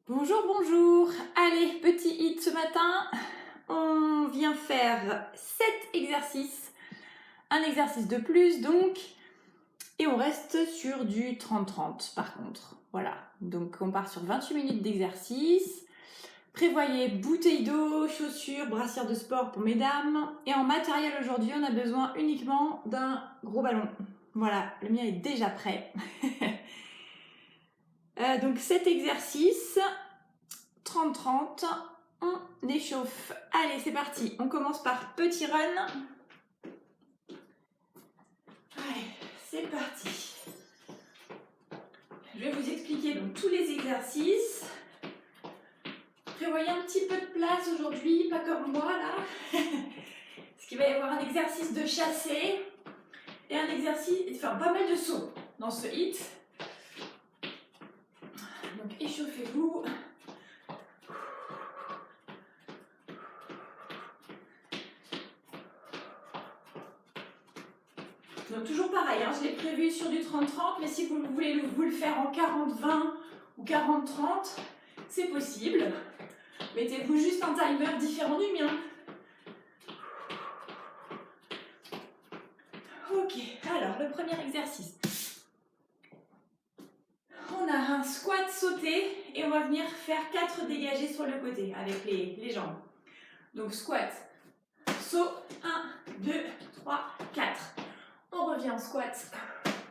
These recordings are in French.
Bonjour, bonjour. Allez, petit hit ce matin. On vient faire 7 exercices. Un exercice de plus donc. Et on reste sur du 30-30 par contre. Voilà. Donc on part sur 28 minutes d'exercice. Prévoyez bouteille d'eau, chaussures, brassière de sport pour mesdames. Et en matériel aujourd'hui, on a besoin uniquement d'un gros ballon. Voilà, le mien est déjà prêt. Donc cet exercice, 30-30, on échauffe. Allez, c'est parti. On commence par petit run. Allez, c'est parti. Je vais vous expliquer donc tous les exercices. Prévoyez un petit peu de place aujourd'hui, pas comme moi là. Parce qu'il va y avoir un exercice de chassé et un exercice, enfin pas mal de sauts dans ce hit. Donc échauffez-vous. Donc toujours pareil, je l'ai prévu sur du 30-30, mais si vous voulez vous le faire en 40-20 ou 40-30, c'est possible. Mettez-vous juste un timer différent du mien. Ok, alors le premier exercice. On a un squat sauté et on va venir faire 4 dégagés sur le côté avec les jambes. Donc squat, saut, 1, 2, 3, 4. On revient en squat,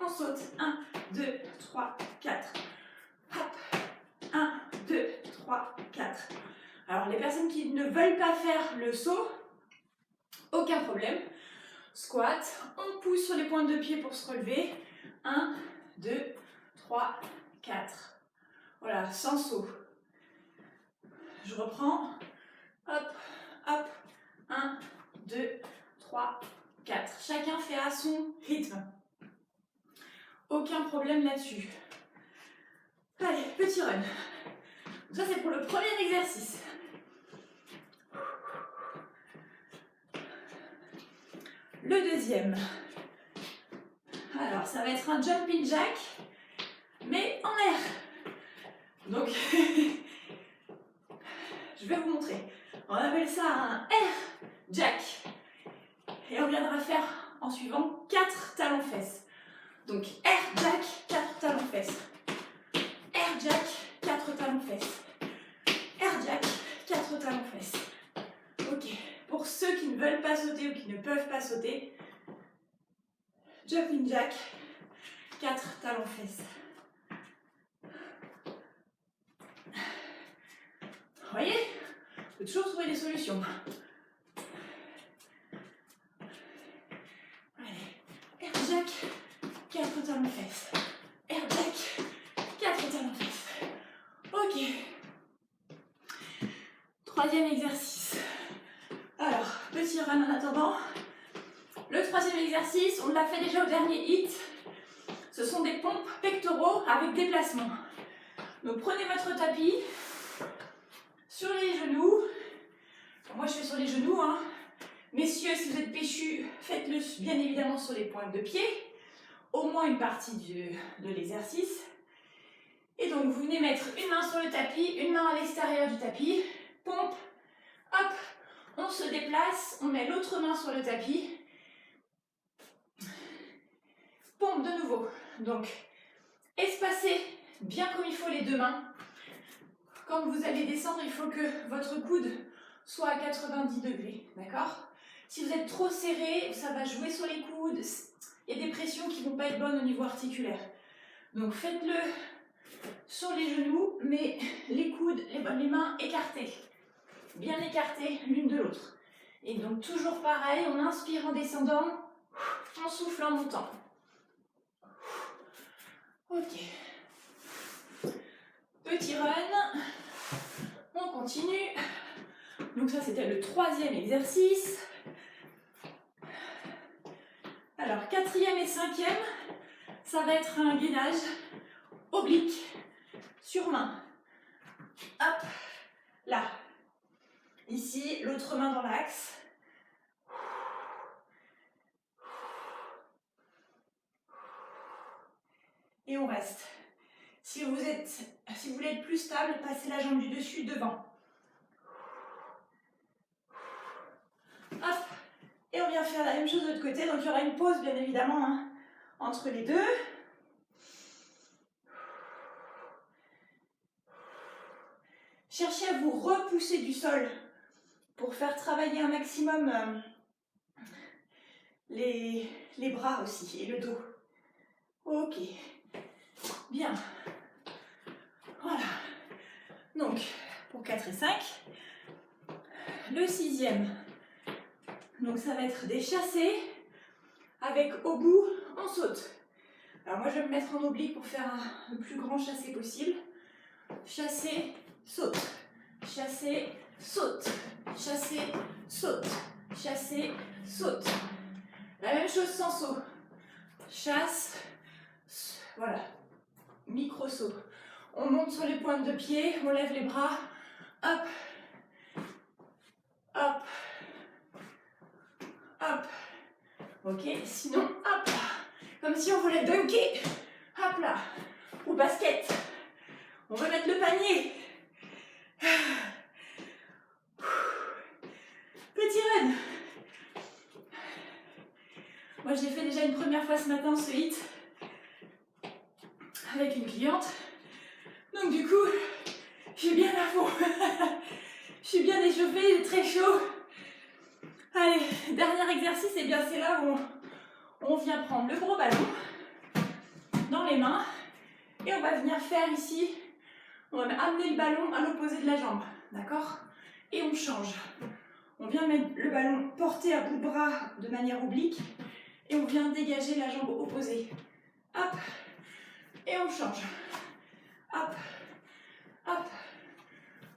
on saute, 1, 2, 3, 4. Hop, 1, 2, 3, 4. Alors les personnes qui ne veulent pas faire le saut, aucun problème. Squat, on pousse sur les pointes de pied pour se relever. 1, 2, 3, 4. Voilà, sans saut. Je reprends. Hop, hop. 1, 2, 3, 4. Chacun fait à son rythme. Aucun problème là-dessus. Allez, petit run. Ça, c'est pour le premier exercice. Le deuxième. Alors, ça va être un jumping jack, mais en air. Donc, je vais vous montrer. On appelle ça un air jack. Et on viendra faire en suivant 4 talons-fesses. Donc, air jack, 4 talons-fesses. Air jack, 4 talons-fesses. Air jack, 4 talons-fesses. Ok, pour ceux qui ne veulent pas sauter ou qui ne peuvent pas sauter, jumping jack, 4 talons-fesses. Vous voyez, on peut toujours trouver des solutions. Allez, air jack, 4 talons-fesses. Air jack, 4 talons-fesses. Ok. Troisième exercice. Alors, petit run en attendant. Le troisième exercice, on l'a fait déjà au dernier hit. Ce sont des pompes pectoraux avec déplacement. Donc prenez votre tapis sur les genoux. Moi je fais sur les genoux. Messieurs, si vous êtes péchus, faites-le bien évidemment sur les pointes de pied. Au moins une partie de l'exercice. Et donc vous venez mettre une main sur le tapis, une main à l'extérieur du tapis. Pompe, hop, on se déplace, on met l'autre main sur le tapis. Pompe de nouveau. Donc, espacez bien comme il faut les deux mains. Quand vous allez descendre, il faut que votre coude soit à 90 degrés. D'accord ? Si vous êtes trop serré, ça va jouer sur les coudes. Il y a des pressions qui ne vont pas être bonnes au niveau articulaire. Donc, faites-le sur les genoux, mais les coudes, les mains écartées. Bien écartées l'une de l'autre. Et donc, toujours pareil, on inspire en descendant, on souffle en montant. Ok. Petit run. On continue. Donc ça, c'était le troisième exercice. Alors, quatrième et cinquième, ça va être un gainage oblique sur main. Hop, là. Ici, l'autre main dans l'axe. Et on reste. Si vous voulez être plus stable, passez la jambe du dessus devant. Hop. Et on vient faire la même chose de l'autre côté, donc il y aura une pause bien évidemment hein, entre les deux. Cherchez à vous repousser du sol pour faire travailler un maximum les bras aussi et le dos. Ok, bien. Voilà. Donc, pour 4 et 5, le 6e. Donc ça va être des chassés avec au bout, on saute. Alors moi je vais me mettre en oblique pour faire le plus grand chassé possible. Chassé, saute. Chassé, saute. Chassé, saute. Chassé, saute. La même chose sans saut. Chasse, voilà. Micro saut. On monte sur les pointes de pied, on lève les bras. Hop. Hop. Hop. Ok, sinon, hop là. Comme si on voulait dunker. Hop là. Ou basket. On va mettre le panier. Petit run. Moi, j'ai fait déjà une première fois ce matin ce hit avec une cliente. Donc du coup, je suis bien à fond. Je suis bien échauffée, j'ai très chaud. Allez, dernier exercice, et bien c'est là où on vient prendre le gros ballon dans les mains et on va venir faire ici, on va amener le ballon à l'opposé de la jambe, d'accord? Et on change. On vient mettre le ballon porté à bout de bras de manière oblique et on vient dégager la jambe opposée. Hop, et on change. Hop, hop,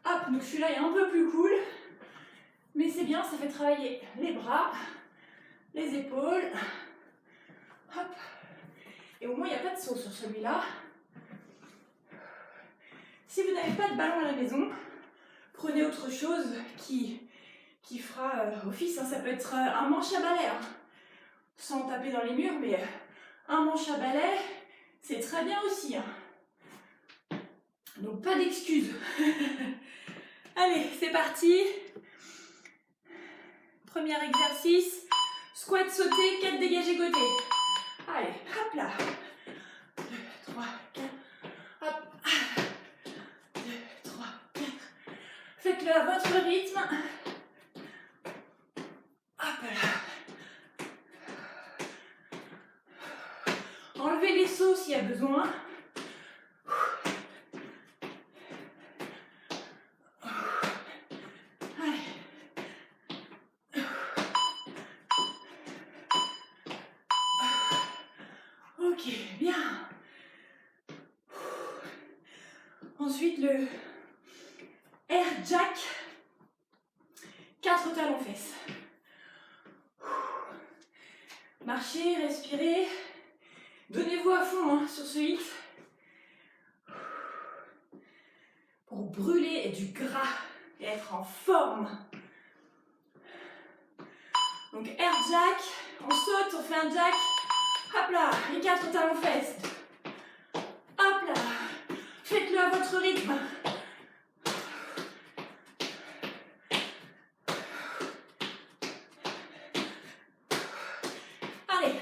hop. Donc celui-là est un peu plus cool, mais c'est bien, ça fait travailler les bras, les épaules. Hop. Et au moins, il n'y a pas de saut sur celui-là. Si vous n'avez pas de ballon à la maison, prenez autre chose qui fera office. Ça peut être un manche à balai, hein, sans taper dans les murs, mais un manche à balai, c'est très bien aussi. Hein. Donc, pas d'excuses. Allez, c'est parti. Premier exercice. Squat sauté, 4 dégagés côté. Allez, hop là. 2, 3, 4. Hop. 2, 3, 4. Faites-le à votre rythme. Hop là. Enlevez les sauts s'il y a besoin. Ok, bien. Ensuite, le air jack. 4 talons fesses. Marchez, respirez. Donnez-vous à fond hein, sur ce hit. Pour brûler du gras et être en forme. Donc air jack, on saute, on fait un jack. Hop là, les 4 talons fesses. Hop là, faites-le à votre rythme. Allez.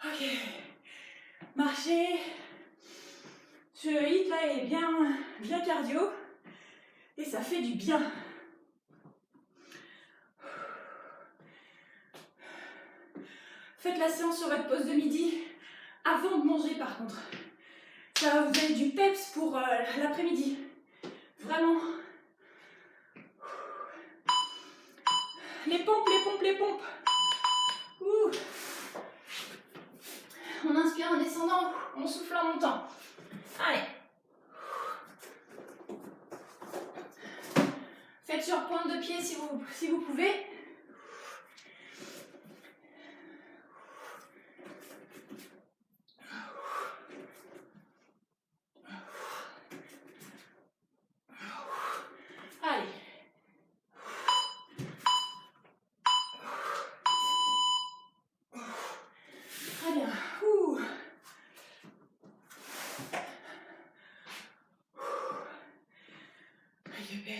Ok. Marcher. Ce hit là est bien cardio. Et ça fait du bien. Faites la séance sur votre pause de midi avant de manger par contre. Ça va vous donner du peps pour l'après-midi. Vraiment. Les pompes, les pompes, les pompes. Ouh. On inspire en descendant, on souffle en montant. Allez. Faites sur pointe de pied si vous pouvez.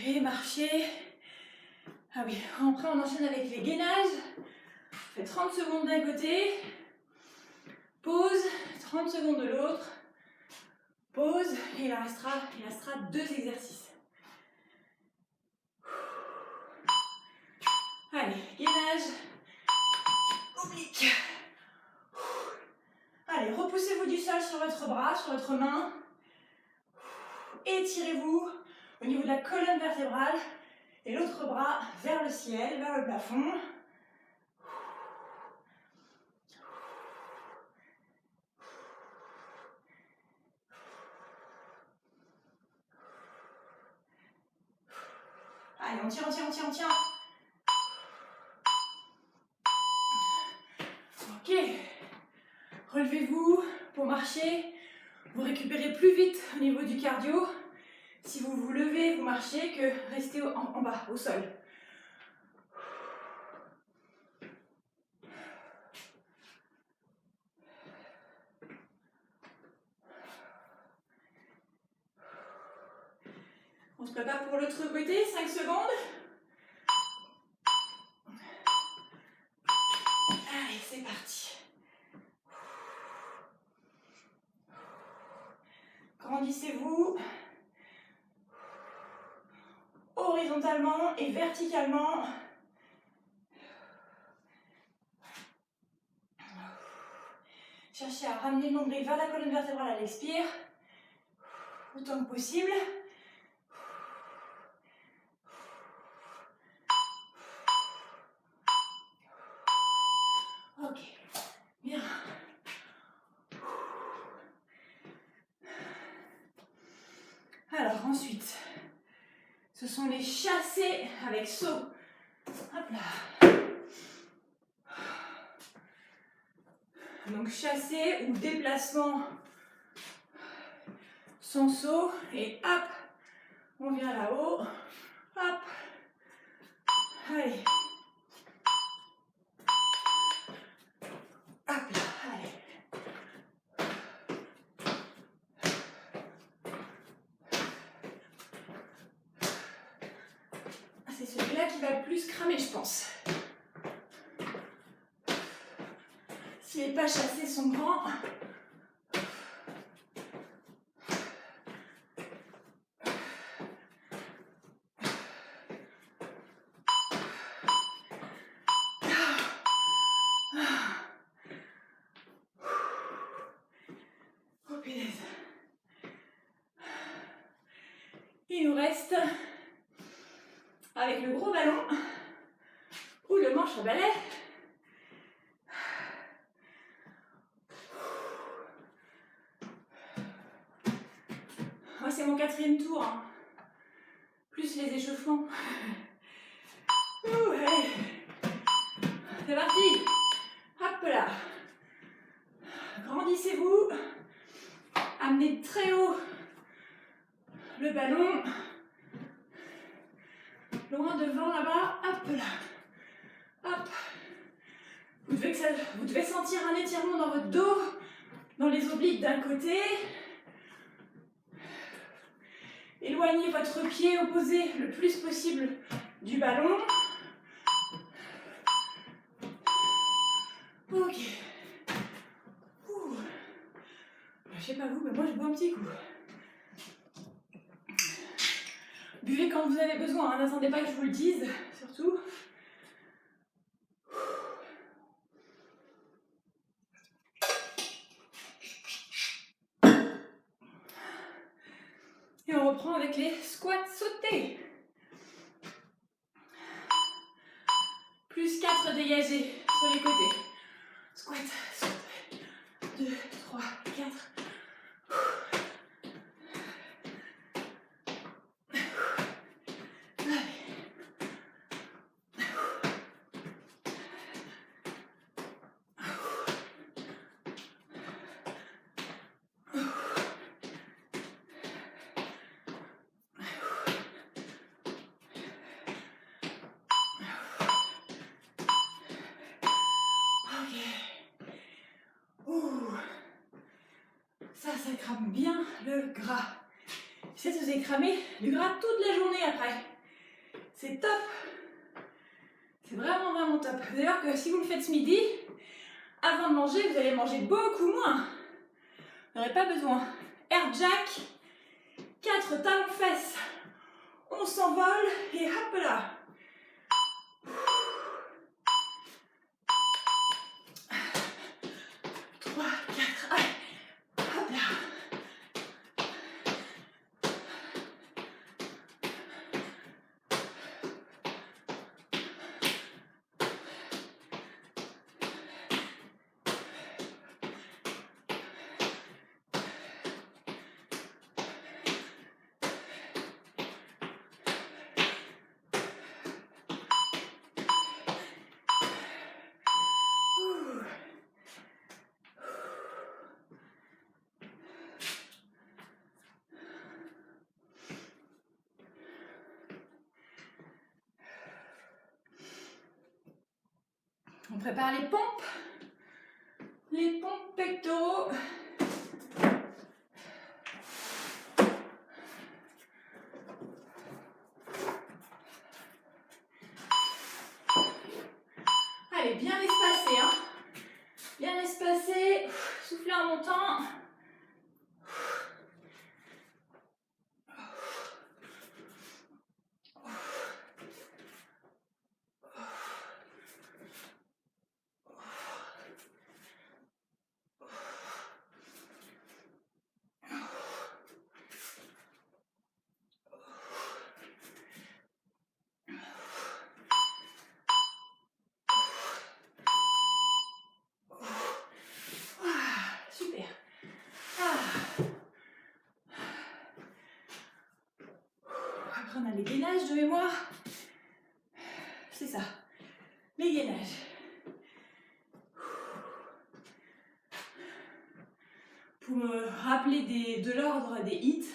et marcher. Ah oui, après on enchaîne avec les gainages. On fait 30 secondes d'un côté, pause, 30 secondes de l'autre, pause, et il restera 2 exercices. Allez, gainage, oblique. Allez, repoussez-vous du sol sur votre bras, sur votre main. Étirez-vous au niveau de la colonne vertébrale et l'autre bras vers le ciel, vers le plafond. Allez, on tient, on tient, on tient, on tient. Ok. Relevez-vous pour marcher. Vous récupérez plus vite au niveau du cardio si vous vous levez, vous marchez, que rester en bas, au sol. On se prépare pour l'autre côté, 5 secondes. Allez, c'est parti. Grandissez-vous. Horizontalement et verticalement. Cherchez à ramener le nombril vers la colonne vertébrale à l'expire, autant que possible. Ok, bien. Alors ensuite, ce sont les chassés avec saut. Hop là. Donc chassé ou déplacement sans saut. Et hop, on vient là-haut. Hop. Allez. Hop là, allez. C'est celui-là qui va le plus cramer, je pense. Si les pas chassés sont grands, oh punaise. Il nous reste avec le gros ballon ou le manche à balai. Moi, c'est mon 4e tour, hein. Plus les échauffements. Ouh, allez. C'est parti. Hop là. Grandissez-vous. Amenez très haut le ballon. Loin devant là-bas. Hop là. Hop. Vous devez sentir un étirement dans votre dos, dans les obliques d'un côté. Éloignez votre pied opposé le plus possible du ballon. Ok. Ouh. Je sais pas vous, mais moi je bois un petit coup. Buvez quand vous avez besoin, hein. N'attendez pas que je vous le dise, surtout. Et on reprend avec les squats sautés. Plus 4 dégagés sur les côtés. Squat, sauté. 2, 3, 4. Ça crame bien le gras. J'essaie de vous cramer du gras toute la journée après. C'est top. C'est vraiment, vraiment top. D'ailleurs que si vous le faites ce midi, avant de manger, vous allez manger beaucoup moins. Vous n'aurez pas besoin. Air jack, 4 talons-fesses. On s'envole et hop là. 3, 4, allez, hop là. On prépare les pompes pectoraux. Allez, bien espacé, hein. Bien espacé. Soufflez en montant. Super. Après, on a les gainages de mémoire. C'est ça. Les gainages. Pour me rappeler de l'ordre des hits,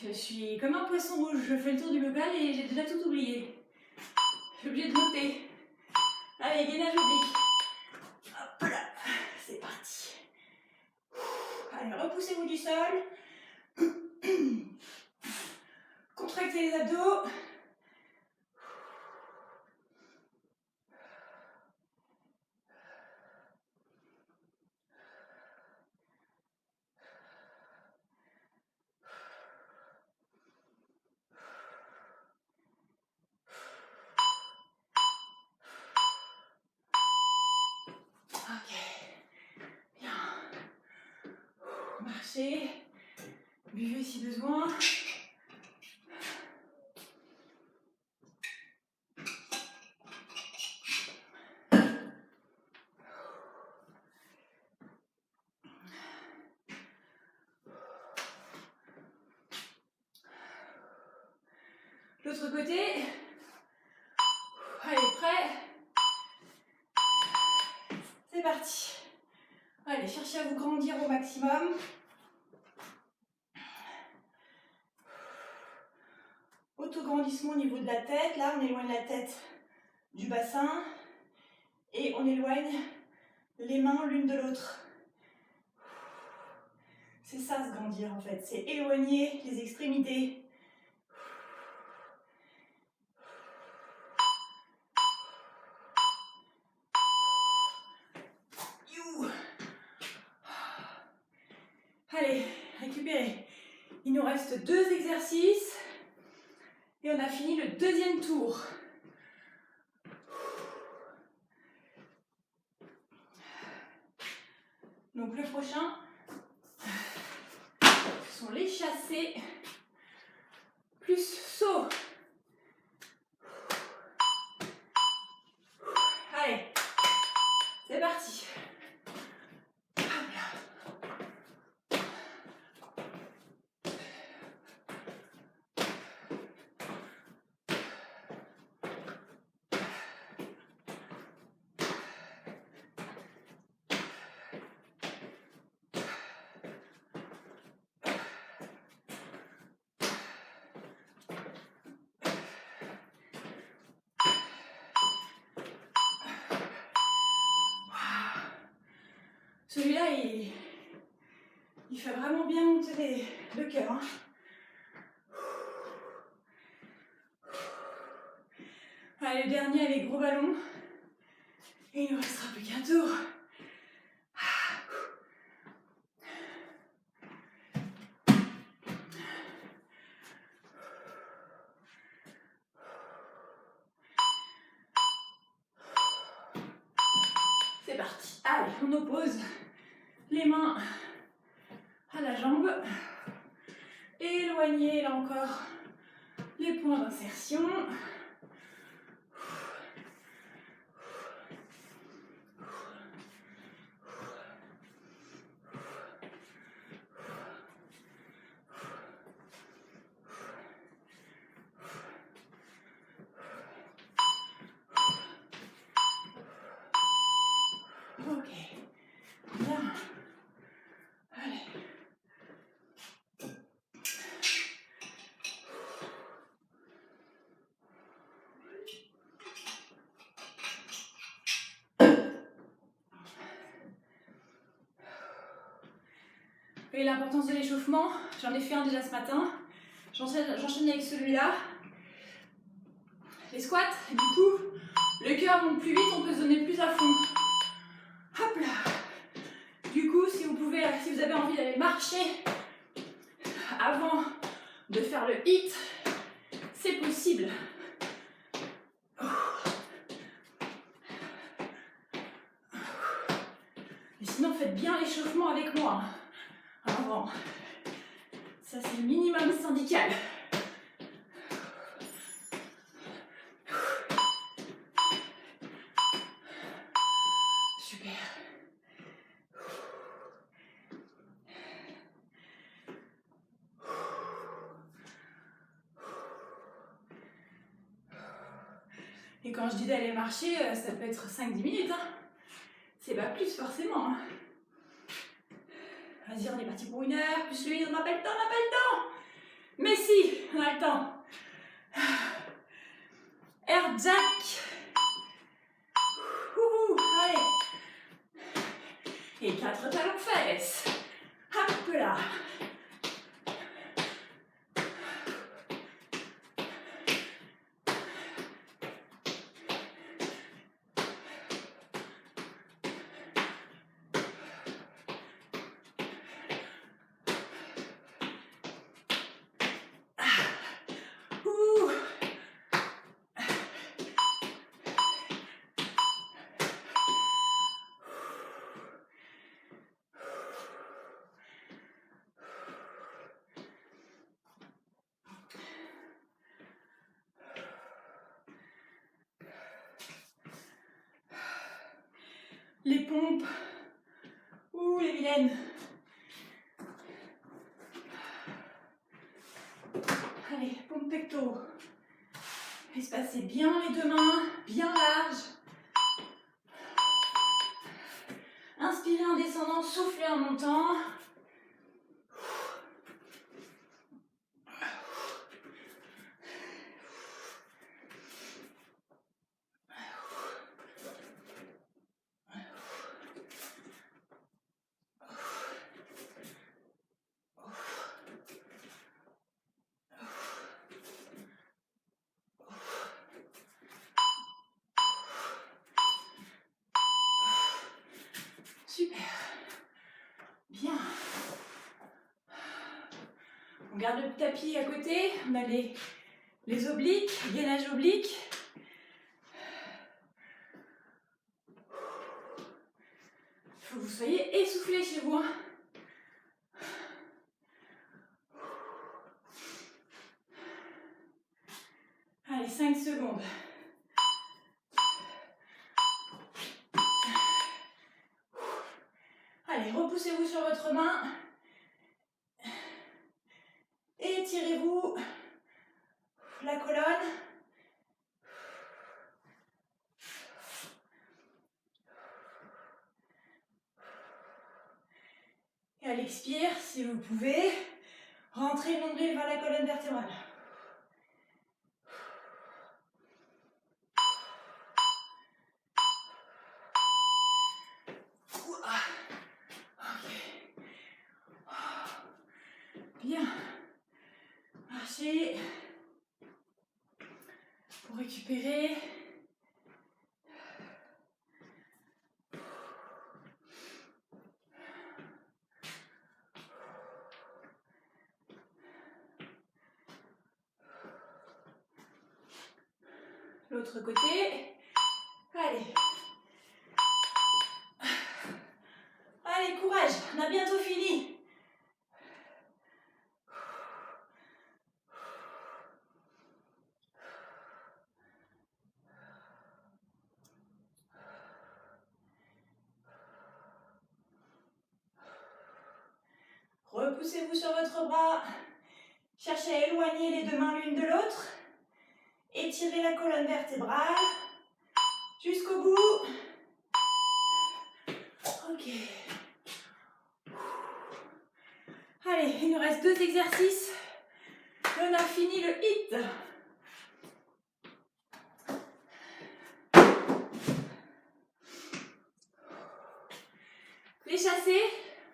je suis comme un poisson rouge. Je fais le tour du bocal et j'ai déjà tout oublié. Je suis obligée de noter. Allez, gainage oblique. Hop là. C'est parti. Allez, repoussez-vous du sol. Contractez les abdos. Ok. Bien. Marchez. Buvez si besoin. L'autre côté. Allez, prêt. C'est parti. Allez, cherchez à vous grandir au maximum. Autograndissement au niveau de la tête. Là, on éloigne la tête du bassin. Et on éloigne les mains l'une de l'autre. C'est ça, se grandir en fait. C'est éloigner les extrémités. Allez, récupérez. Il nous reste 2 exercices. Et on a fini le deuxième tour. Donc le prochain, ce sont les chassés plus saut. Allez, c'est parti. Celui-là, il fait vraiment bien monter le cœur. Hein. Allez, le dernier avec gros ballon. Et il ne nous restera plus qu'un tour. C'est parti. Allez, on oppose les mains à la jambe. Éloignez là encore les points d'insertion. Ok, bien. Allez. Et l'importance de l'échauffement, j'en ai fait un déjà ce matin. J'enchaîne avec celui-là. Les squats, du coup, le cœur monte plus vite, on peut se donner plus à fond. Hop là. Du coup, si vous avez envie d'aller marcher avant de faire le hit, c'est possible. Mais sinon, faites bien l'échauffement avec moi. Avant. Ça, c'est le minimum syndical. Super. Et quand je dis d'aller marcher, ça peut être 5-10 minutes. Hein. C'est pas plus forcément. Hein. Vas-y, on est parti pour 1 heure, plus lui, on n'a pas le temps, on n'a pas le temps. Mais si, on a le temps. Air jack. Allez. Et 4 talons fesses. Hop là. Les pompes. Ouh, les vilaines. Allez, pompe pectoraux. Espacez bien les 2 mains, bien larges. Inspirez en descendant, soufflez en montant. Super. Bien. On garde le tapis à côté. On a les obliques, gainage oblique. Il faut que vous soyez essoufflés chez vous. Hein. Allez, 5 secondes. Allez, repoussez-vous sur votre main. Étirez-vous la colonne. Et à l'expire, si vous pouvez, rentrez le nombril vers la colonne vertébrale. Bien. Marchez pour récupérer. L'autre côté. Allez. Allez, courage, on a bientôt fini. Repoussez-vous sur votre bras. Cherchez à éloigner les deux mains l'une de l'autre. Étirez la colonne vertébrale jusqu'au bout. Ok. Allez, il nous reste 2 exercices. On a fini le HIIT. Les chassés,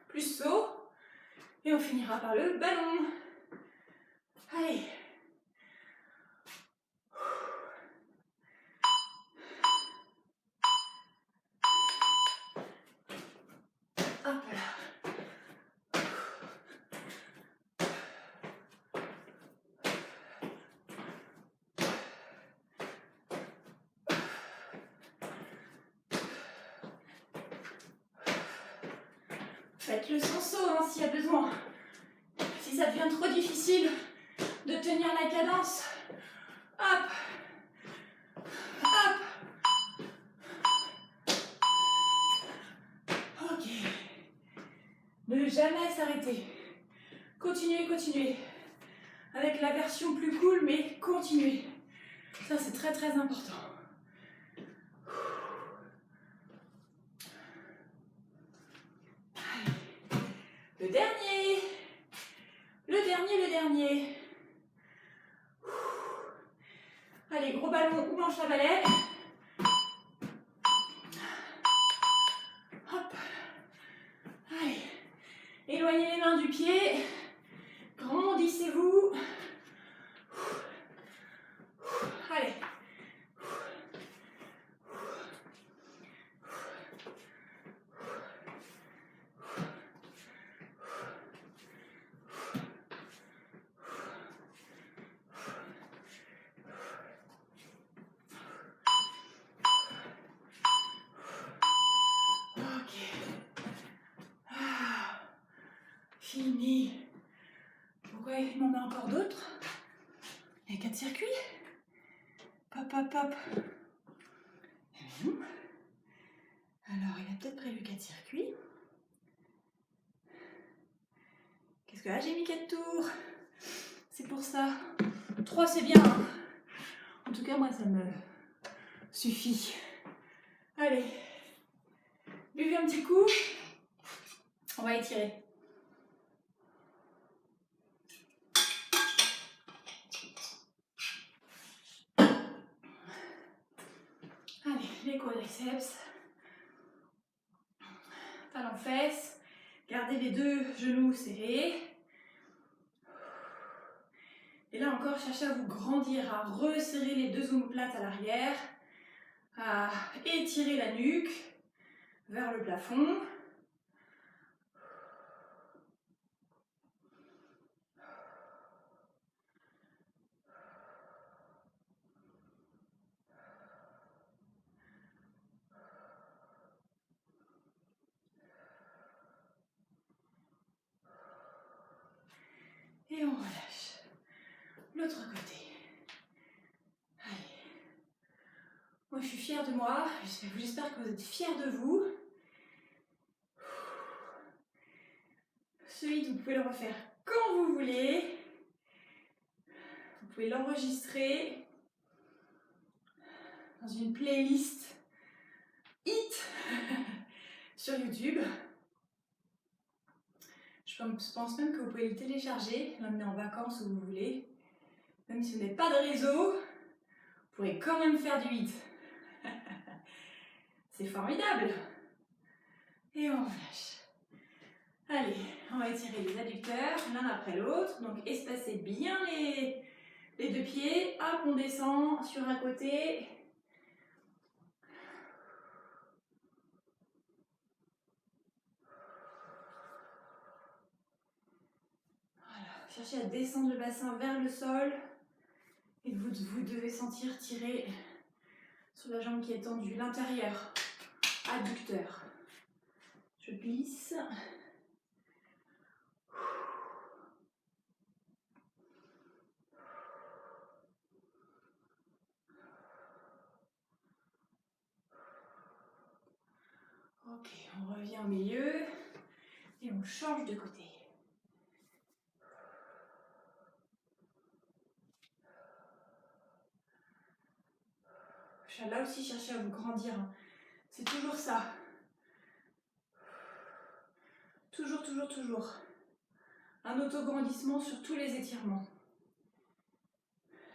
plus saut. Et on finira par le ballon. Allez. Hop là. Faites-le sans saut hein, s'il y a besoin. Si ça devient trop difficile de tenir la cadence, hop, hop. Ok. Ne jamais s'arrêter. Continuez, continuez. Avec la version plus cool, mais continuez. Ça, c'est très très important. Allez. Le dernier. Le dernier, le dernier. Allez, gros ballon ou manche à balai. Hop. Allez. Éloignez les mains du pied. Grandissez-vous. Allez. Fini. Pourquoi il m'en met encore d'autres? Il y a 4 circuits. Pop, pop, pop. Et non. Alors, il a peut-être prévu 4 circuits. Qu'est-ce que là, j'ai mis 4 tours. C'est pour ça. 3, c'est bien. En tout cas, moi, ça me suffit. Allez. Buvez un petit coup. On va étirer. Allez, les quadriceps, talons fesses, gardez les 2 genoux serrés. Et là encore, cherchez à vous grandir, à resserrer les 2 omoplates à l'arrière, à étirer la nuque vers le plafond. Et on relâche. L'autre côté. Allez. Moi, je suis fière de moi. J'espère que vous êtes fiers de vous. Ce HIIT, vous pouvez le refaire quand vous voulez. Vous pouvez l'enregistrer dans une playlist HIIT sur YouTube. Je pense même que vous pouvez le télécharger, l'emmener en vacances où vous voulez. Même si vous n'avez pas de réseau, vous pourrez quand même faire du HIIT. C'est formidable. Et on relâche. Allez, on va étirer les adducteurs l'un après l'autre. Donc espacez bien les 2 pieds. Hop, on descend sur un côté. Voilà, cherchez à descendre le bassin vers le sol. Et vous devez sentir tirer sur la jambe qui est tendue, l'intérieur, adducteur. Je glisse. Ok, on revient au milieu et on change de côté. Là aussi, cherchez à vous grandir. C'est toujours ça. Toujours, toujours, toujours. Un auto-grandissement sur tous les étirements.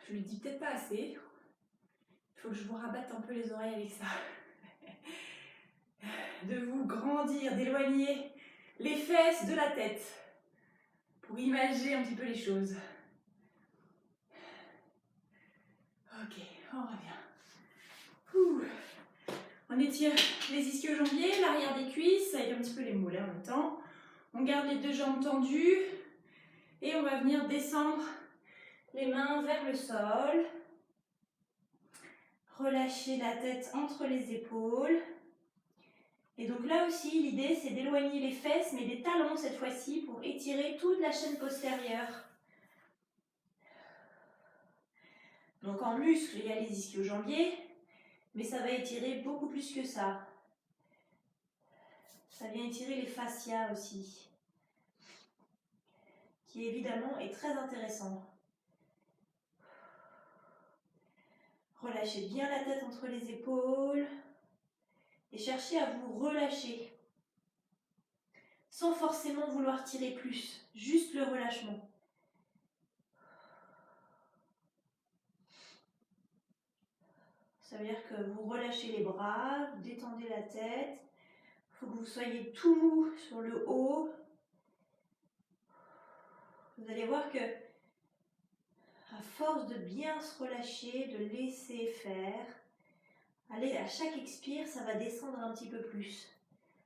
Je le dis peut-être pas assez. Il faut que je vous rabatte un peu les oreilles avec ça. De vous grandir, d'éloigner les fesses de la tête. Pour imager un petit peu les choses. Ok, on revient. Ouh. On étire les ischio-jambiers, l'arrière des cuisses, avec un petit peu les mollets en même temps. On garde les deux jambes tendues et on va venir descendre les mains vers le sol. Relâcher la tête entre les épaules. Et donc là aussi, l'idée c'est d'éloigner les fesses, mais des talons cette fois-ci, pour étirer toute la chaîne postérieure. Donc en muscle, il y a les ischio-jambiers, mais ça va étirer beaucoup plus que ça. Ça vient étirer les fascias aussi, qui évidemment est très intéressant. Relâchez bien la tête entre les épaules et cherchez à vous relâcher, sans forcément vouloir tirer plus, juste le relâchement. Ça veut dire que vous relâchez les bras, vous détendez la tête. Il faut que vous soyez tout mou sur le haut. Vous allez voir que, à force de bien se relâcher, de laisser faire, allez, à chaque expire, ça va descendre un petit peu plus.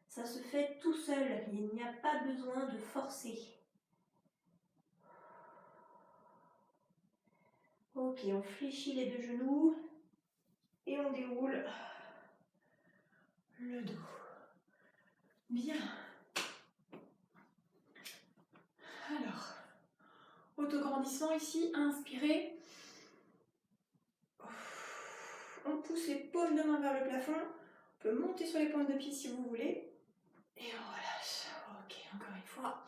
Ça se fait tout seul, il n'y a pas besoin de forcer. Ok, on fléchit les deux genoux et on déroule le dos. Bien. Alors, autograndissement ici, inspirez. On pousse les paumes de main vers le plafond. On peut monter sur les pointes de pied si vous voulez. Et on relâche. Ok, encore une fois.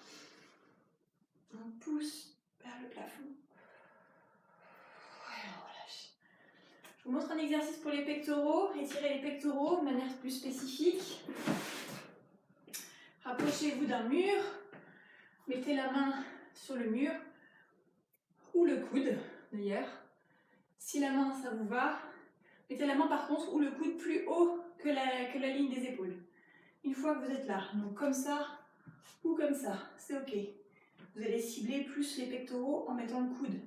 On pousse vers le plafond. Et on relâche. Je vous montre un exercice pour les pectoraux. Étirez les pectoraux de manière plus spécifique. Rapprochez-vous d'un mur. Mettez la main sur le mur. Ou le coude, d'ailleurs. Si la main, ça vous va, mettez la main par contre ou le coude plus haut que la ligne des épaules. Une fois que vous êtes là, donc comme ça ou comme ça, c'est ok. Vous allez cibler plus les pectoraux en mettant le coude.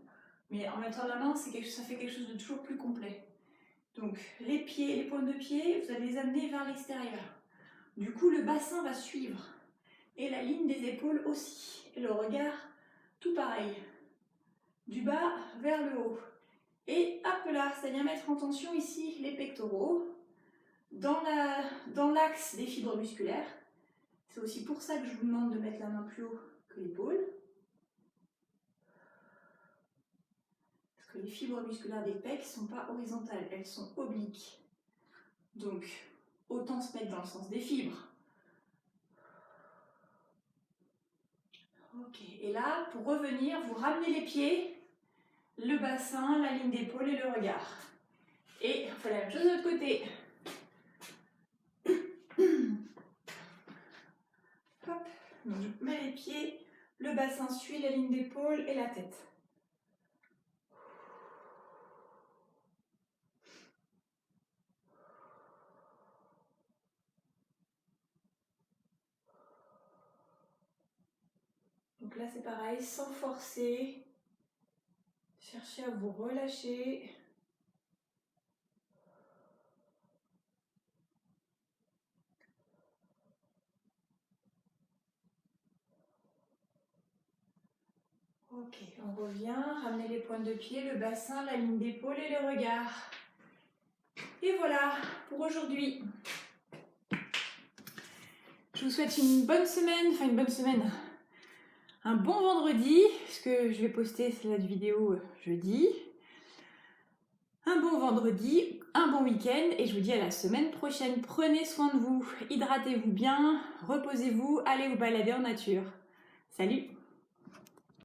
Mais en mettant la main, ça fait quelque chose de toujours plus complet. Donc les pieds, les pointes de pied, vous allez les amener vers l'extérieur. Du coup, le bassin va suivre. Et la ligne des épaules aussi. Et le regard, tout pareil. Du bas vers le haut. Et hop là, ça vient mettre en tension ici les pectoraux, dans l'axe des fibres musculaires. C'est aussi pour ça que je vous demande de mettre la main plus haut que l'épaule. Parce que les fibres musculaires des pecs ne sont pas horizontales, elles sont obliques. Donc, autant se mettre dans le sens des fibres. Ok, et là, pour revenir, vous ramenez les pieds, le bassin, la ligne d'épaule et le regard. Et on fait la même chose de l'autre côté. Hop, donc je mets les pieds, le bassin suit la ligne d'épaule et la tête. Donc là c'est pareil, sans forcer, cherchez à vous relâcher. Ok, on revient, ramenez les pointes de pied, le bassin, la ligne d'épaule et le regard. Et voilà pour aujourd'hui. Je vous souhaite une bonne semaine, un bon vendredi, parce que je vais poster cette vidéo jeudi. Un bon vendredi, un bon week-end et je vous dis à la semaine prochaine. Prenez soin de vous, hydratez-vous bien, reposez-vous, allez vous balader en nature. Salut!